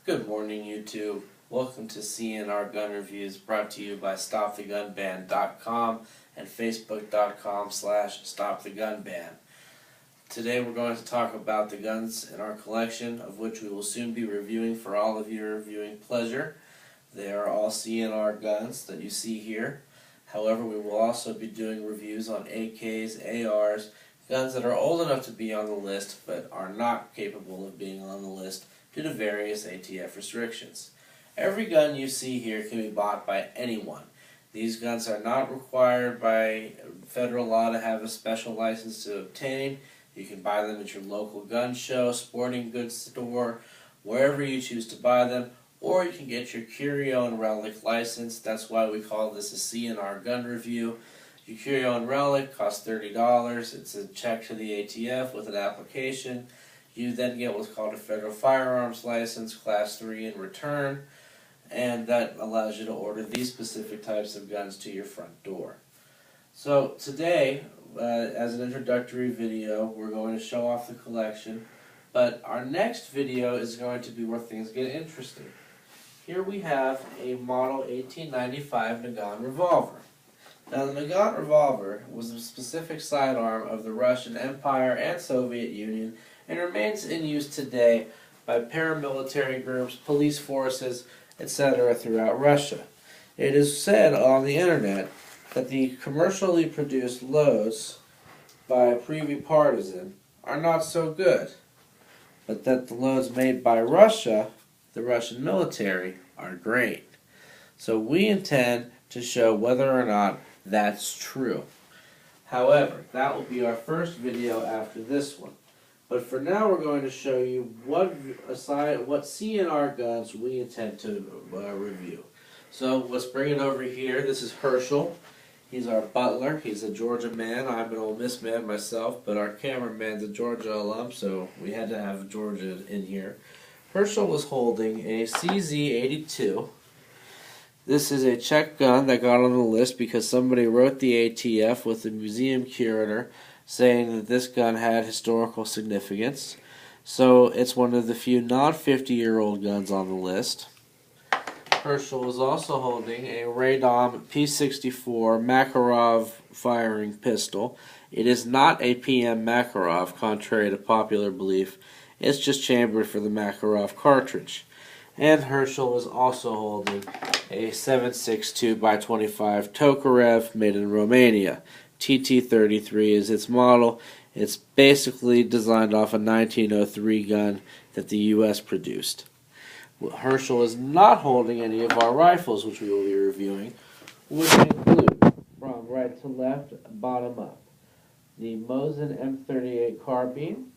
Good morning, YouTube. Welcome to CNR Gun Reviews, brought to you by StopTheGunBan.com and Facebook.com/StopTheGunBan. Today we're going to talk about the guns in our collection, of which we will soon be reviewing for all of your viewing pleasure. They are all CNR guns that you see here. However, we will also be doing reviews on AKs, ARs, guns that are old enough to be on the list but are not capable of being on the list due to various ATF restrictions. Every gun you see here can be bought by anyone. These guns are not required by federal law to have a special license to obtain. You can buy them at your local gun show, sporting goods store, wherever you choose to buy them, or you can get your Curio and Relic license. That's why we call this a CNR gun review. Your Curio and Relic costs $30. It's a check to the ATF with an application. You then get what's called a federal firearms license, Class 3 in return, and that allows you to order these specific types of guns to your front door. So today, as an introductory video, we're going to show off the collection, but our next video is going to be where things get interesting. Here we have a model 1895 Nagant revolver. Now, the Nagant revolver was a specific sidearm of the Russian Empire and Soviet Union and remains in use today by paramilitary groups, police forces, etc. throughout Russia. It is said on the internet that the commercially produced loads by Privy Partisan are not so good, but that the loads made by Russia, the Russian military, are great. So we intend to show whether or not that's true. However, that will be our first video after this one. But for now, we're going to show you what CNR guns we intend to review. So let's bring it over here. This is Herschel. He's our butler. He's a Georgia man. I'm an Ole Miss man myself, but our cameraman's a Georgia alum, so we had to have Georgia in here. Herschel was holding a CZ-82. This is a Czech gun that got on the list because somebody wrote the ATF with the museum curator saying that this gun had historical significance. So it's one of the few non-50-year-old guns on the list. Herschel is also holding a Radom P64 Makarov firing pistol. It is not a PM Makarov, contrary to popular belief. It's just chambered for the Makarov cartridge. And Herschel is also holding a 7.62x25 Tokarev made in Romania. TT-33 is its model. It's basically designed off a 1903 gun that the U.S. produced. Herschel is not holding any of our rifles, which we will be reviewing, which include, from right to left, bottom up, the Mosin M38 carbine,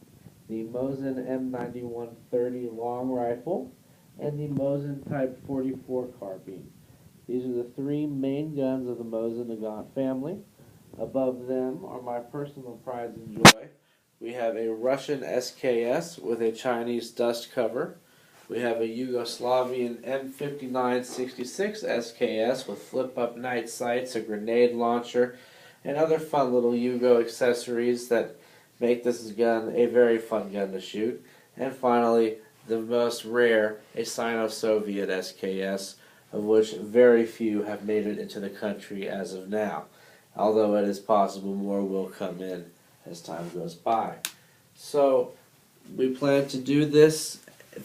the Mosin M9130 long rifle, and the Mosin Type 44 carbine. These are the three main guns of the Mosin Nagant family. Above them are my personal prides and joy. We have a Russian SKS with a Chinese dust cover. We have a Yugoslavian M5966 SKS with flip-up night sights, a grenade launcher, and other fun little Yugo accessories that make this gun a very fun gun to shoot. And finally, the most rare, a Sino-Soviet SKS, of which very few have made it into the country as of now, although it is possible more will come in as time goes by. So we plan to do this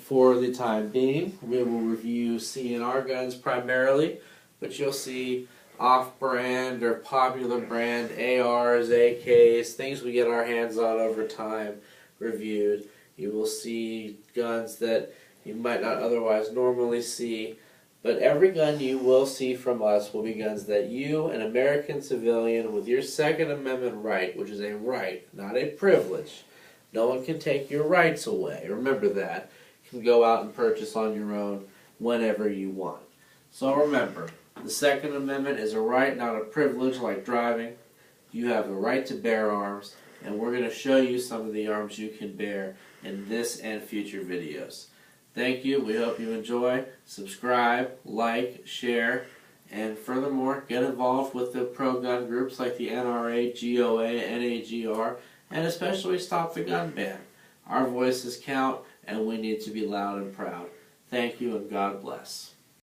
for the time being. We will review CNR guns primarily, but you'll see off-brand or popular brand ARs, AKs, things we get our hands on over time reviewed. You will see guns that you might not otherwise normally see, but every gun you will see from us will be guns that you, an American civilian with your Second Amendment right, which is a right, not a privilege, no one can take your rights away, remember that, can go out and purchase on your own whenever you want. So remember, the Second Amendment is a right, not a privilege like driving. You have a right to bear arms, and we're going to show you some of the arms you can bear in this and future videos. Thank you. We hope you enjoy. Subscribe, like, share, and furthermore, get involved with the pro-gun groups like the NRA, GOA, NAGR, and especially Stop the Gun Ban. Our voices count, and we need to be loud and proud. Thank you and God bless.